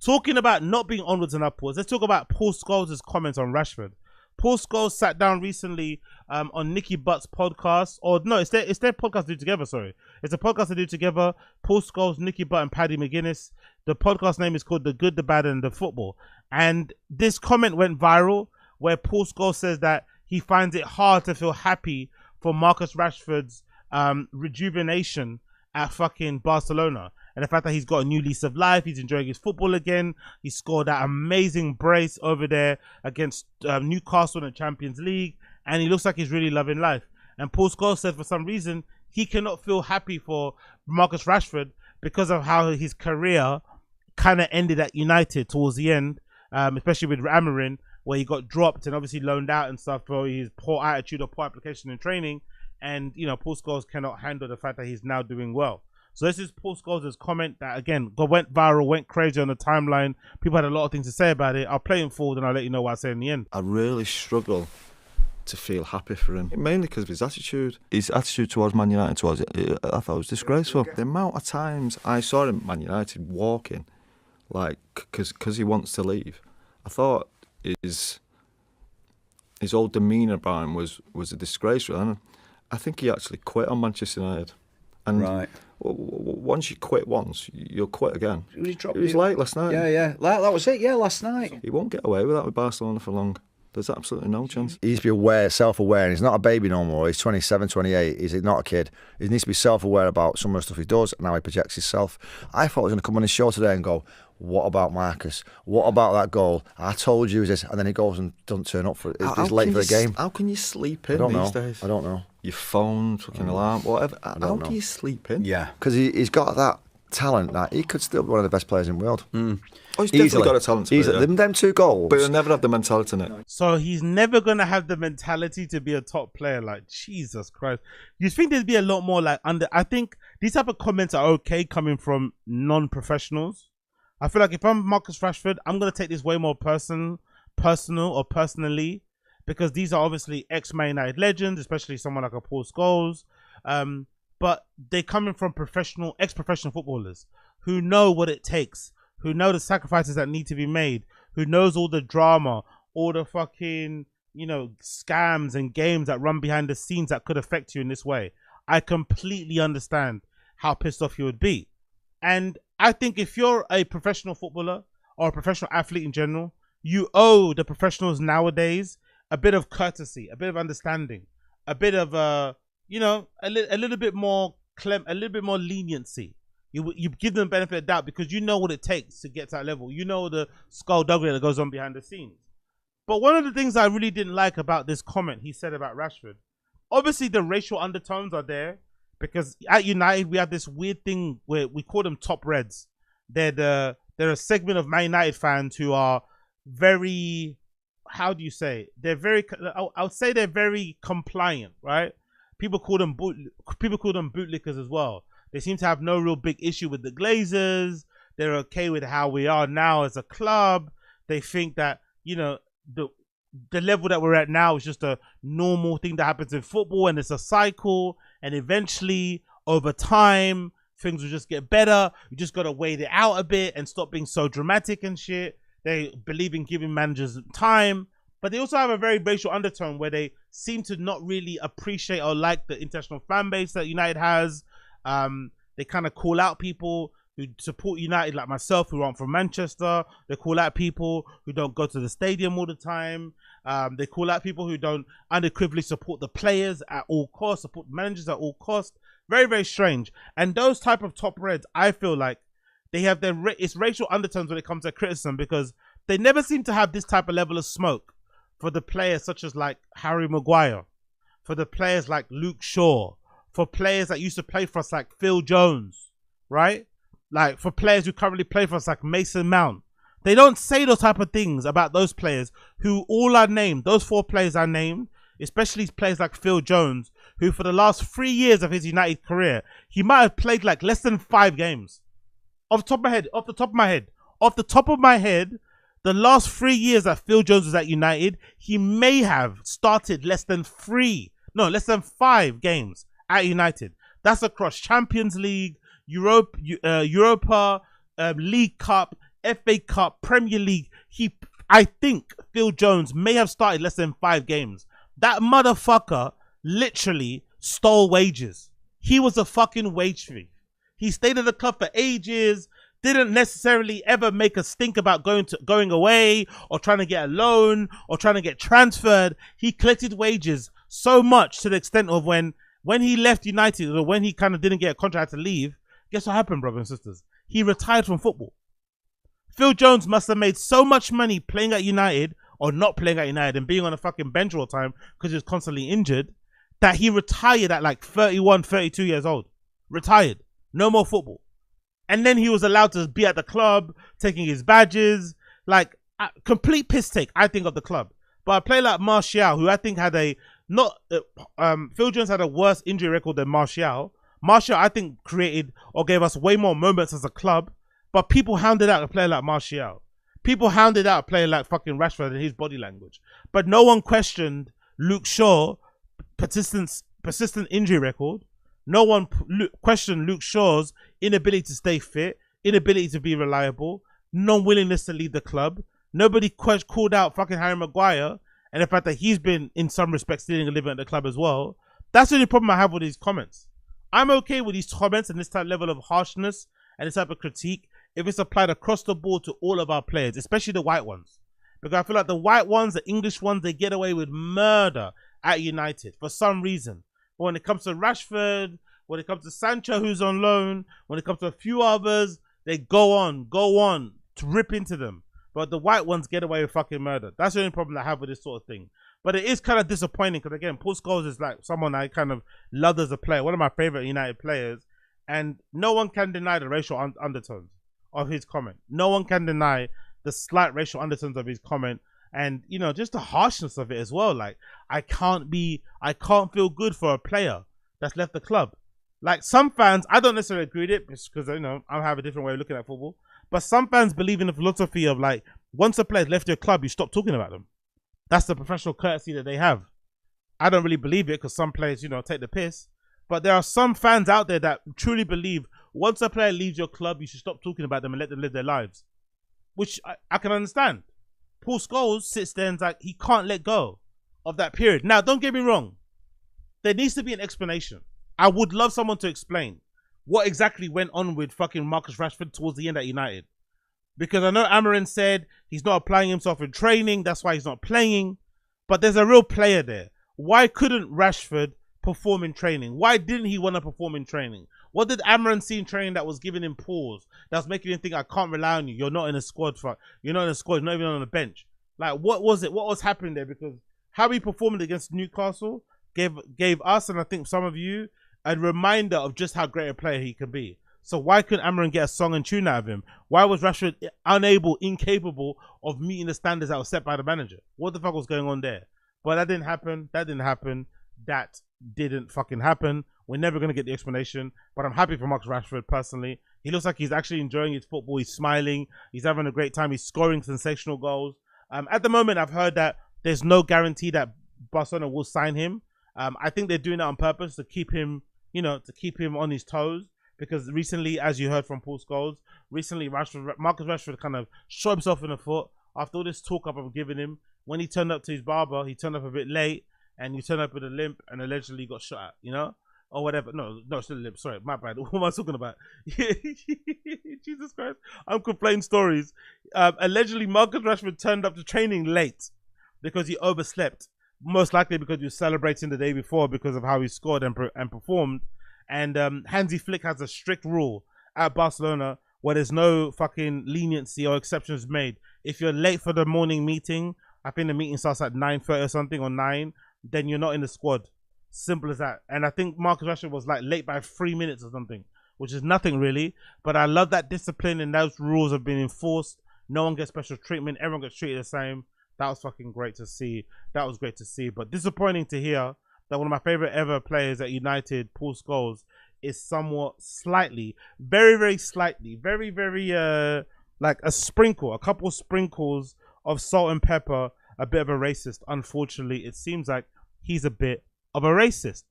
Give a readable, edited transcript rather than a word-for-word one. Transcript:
Talking about not being onwards and upwards, let's talk about Paul Scholes' comments on Rashford. Paul Scholes sat down recently on Nicky Butt's podcast, or no, it's their podcast to do together. Sorry, it's a podcast to do together. Paul Scholes, Nicky Butt, and Paddy McGuinness. The podcast name is called The Good, the Bad, and the Football. And this comment went viral, where Paul Scholes says that he finds it hard to feel happy for Marcus Rashford's rejuvenation at fucking Barcelona. And the fact that he's got a new lease of life, he's enjoying his football again. He scored that amazing brace over there against Newcastle in the Champions League, and he looks like he's really loving life. And Paul Scholes said for some reason he cannot feel happy for Marcus Rashford because of how his career kind of ended at United towards the end, especially with Amorim, where he got dropped and obviously loaned out and stuff for his poor attitude or poor application in training. And, you know, Paul Scholes cannot handle the fact that he's now doing well. So this is Paul Scholes' comment that, again, went viral, went crazy on the timeline. People had a lot of things to say about it. I'll play him forward and I'll let you know what I say in the end. I really struggle to feel happy for him, mainly because of his attitude. His attitude towards Man United, towards it, I thought it was disgraceful. The amount of times I saw him at Man United walking, like, because he wants to leave, I thought his whole demeanour about him was a disgrace. And I think he actually quit on Manchester United. And right. Once you quit once, you'll quit again. He was late last night. Yeah. That was it, last night. He won't get away with that with Barcelona for long. There's absolutely no chance. He needs to be aware, self-aware, and he's not a baby no more. He's 27, 28. He's not a kid. He needs to be self-aware about some of the stuff he does and how he projects himself. I thought he was going to come on his show today and go, what about Marcus? What about that goal? I told you this. And then he goes and doesn't turn up for it. He's late for the game. How can you sleep in these days? I don't know. Your phone, fucking alarm, whatever. How do you sleep in? Yeah. Because he's got that talent that he could still be one of the best players in the world. Oh, he's definitely got a talent to play, them 2 goals. But he'll never have the mentality in it. So he's never going to have the mentality to be a top player. Like, Jesus Christ. You think there'd be a lot more like I think these type of comments are okay coming from non-professionals. I feel like if I'm Marcus Rashford, I'm going to take this way more personally, because these are obviously ex-Man United legends, especially someone like a Paul Scholes. But they're coming from ex-professional footballers who know what it takes, who know the sacrifices that need to be made, who knows all the drama, all the fucking, scams and games that run behind the scenes that could affect you in this way. I completely understand how pissed off you would be. And I think if you're a professional footballer or a professional athlete in general, you owe the professionals nowadays a bit of courtesy, a bit of understanding, a bit of a little bit more a little bit more leniency. You give them the benefit of the doubt because you know what it takes to get to that level. You know the skullduggery that goes on behind the scenes. But one of the things I really didn't like about this comment he said about Rashford, obviously the racial undertones are there. Because at United, we have this weird thing where we call them top reds. They're a segment of Man United fans who are very, how do you say? They're very, I would say they're very compliant, right? People call them bootlickers as well. They seem to have no real big issue with the Glazers. They're okay with how we are now as a club. They think that, the level that we're at now is just a normal thing that happens in football, and it's a cycle, and eventually over time things will just get better. You just got to wait it out a bit and stop being so dramatic and shit. They believe in giving managers time, but they also have a very racial undertone where they seem to not really appreciate or like the international fan base that United has. They kind of call out people who support United, like myself, who aren't from Manchester. They call out people who don't go to the stadium all the time. They call out people who don't unequivocally support the players at all costs, support managers at all costs. Very, very strange. And those type of top reds, I feel like they have it's racial undertones when it comes to criticism, because they never seem to have this type of level of smoke for the players such as like Harry Maguire, for the players like Luke Shaw, for players that used to play for us like Phil Jones, right? Like for players who currently play for us like Mason Mount. They don't say those type of things about those players who all are named. Those 4 players are named, especially players like Phil Jones, who for the last 3 years of his United career, he might have played like less than 5 games. Off the top of my head, the last 3 years that Phil Jones was at United, he may have started less than 5 games at United. That's across Champions League, Europa, League Cup, FA Cup, Premier League. I think Phil Jones may have started less than 5 games. That motherfucker literally stole wages. He was a fucking wage thief. He stayed at the club for ages, didn't necessarily ever make us think about going away or trying to get a loan or trying to get transferred. He collected wages so much to the extent of when he left United, or when he kind of didn't get a contract to leave, guess what happened, brothers and sisters? He retired from football. Phil Jones must have made so much money playing at United, or not playing at United, and being on a fucking bench all the time because he was constantly injured, that he retired at like 31, 32 years old. Retired. No more football. And then he was allowed to be at the club, taking his badges. Like, complete piss take, I think, of the club. But a player like Martial, who I think had Phil Jones had a worse injury record than Martial. Martial, I think, created or gave us way more moments as a club. But people hounded out a player like Martial. People hounded out a player like fucking Rashford and his body language. But no one questioned Luke Shaw, persistent injury record. No one questioned Luke Shaw's inability to stay fit, inability to be reliable, non-willingness to lead the club. Nobody called out fucking Harry Maguire and the fact that he's been, in some respects, stealing a living at the club as well. That's the only problem I have with these comments. I'm okay with these comments and this type of level of harshness and this type of critique if it's applied across the board to all of our players, especially the white ones. Because I feel like the white ones, the English ones, they get away with murder at United for some reason. But when it comes to Rashford, when it comes to Sancho, who's on loan, when it comes to a few others, they go on to rip into them. But the white ones get away with fucking murder. That's the only problem I have with this sort of thing. But it is kind of disappointing because, again, Paul Scholes is like someone I kind of loved as a player, one of my favorite United players. And no one can deny the racial undertones of his comment. No one can deny the slight racial undertones of his comment. And, you know, just the harshness of it as well. Like, I can't feel good for a player that's left the club. Like, some fans, I don't necessarily agree with it because, you know, I have a different way of looking at football. But some fans believe in the philosophy of, like, once a player's left your club, you stop talking about them. That's the professional courtesy that they have. I don't really believe it because some players, you know, take the piss. But there are some fans out there that truly believe once a player leaves your club, you should stop talking about them and let them live their lives. Which I can understand. Paul Scholes sits there and's like, he can't let go of that period. Now, don't get me wrong. There needs to be an explanation. I would love someone to explain what exactly went on with fucking Marcus Rashford towards the end at United. Because I know Amarin said he's not applying himself in training. That's why he's not playing. But there's a real player there. Why couldn't Rashford perform in training? Why didn't he want to perform in training? What did Amarin see in training that was giving him pause? That was making him think, I can't rely on you. You're not in a squad. You're not in a squad. You're not even on the bench. Like, what was it? What was happening there? Because how he performed against Newcastle gave us, and I think some of you, a reminder of just how great a player he can be. So why couldn't Amarin get a song and tune out of him? Why was Rashford incapable of meeting the standards that were set by the manager? What the fuck was going on there? But that didn't happen. That didn't fucking happen. We're never going to get the explanation. But I'm happy for Marcus Rashford personally. He looks like he's actually enjoying his football. He's smiling. He's having a great time. He's scoring sensational goals. At the moment, I've heard that there's no guarantee that Barcelona will sign him. I think they're doing that on purpose to keep him, you know, to keep him on his toes. Because recently, as you heard from Paul Scholes, Marcus Rashford kind of shot himself in the foot after all this talk up I've given him. When he turned up to his barber, he turned up a bit late and he turned up with a limp and allegedly got shot at, you know? Or whatever. No, still a limp. Sorry, my bad. What am I talking about? Jesus Christ. I'm complaining stories. Allegedly, Marcus Rashford turned up to training late because he overslept. Most likely because he was celebrating the day before because of how he scored and performed. And Hansi Flick has a strict rule at Barcelona where there's no fucking leniency or exceptions made. If you're late for the morning meeting, I think the meeting starts at 9:30 or something, or 9, then you're not in the squad. Simple as that. And I think Marcus Rashford was like late by 3 minutes or something, which is nothing really. But I love that discipline and those rules have been enforced. No one gets special treatment. Everyone gets treated the same. That was fucking great to see. That was great to see. But disappointing to hear that one of my favorite ever players at United, Paul Scholes, is somewhat slightly, very, very slightly, very, very, like a couple sprinkles of salt and pepper, a bit of a racist. Unfortunately, it seems like he's a bit of a racist.